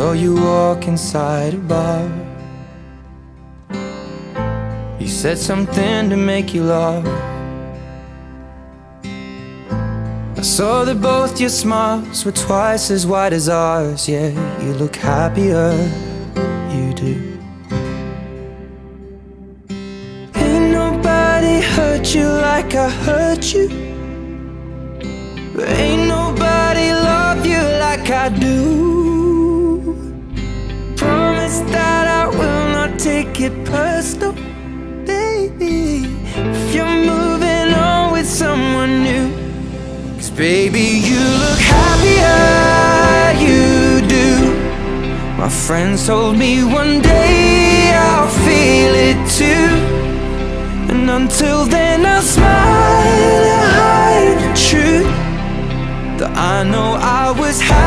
saw you walk inside a bar. You said something to make you laugh. I saw that both your smiles were twice as wide as ours. Yeah, you look happier, you do. Ain't nobody hurt you like I hurt you. Ain't nobody love you like I do. Promise that I will not take it personal, baby, if you're moving on with someone new. 'Cause baby, you look happier, you do. My friends told me one day I'll feel it too. And until then I'll smile and hide the truth, that I know I was happy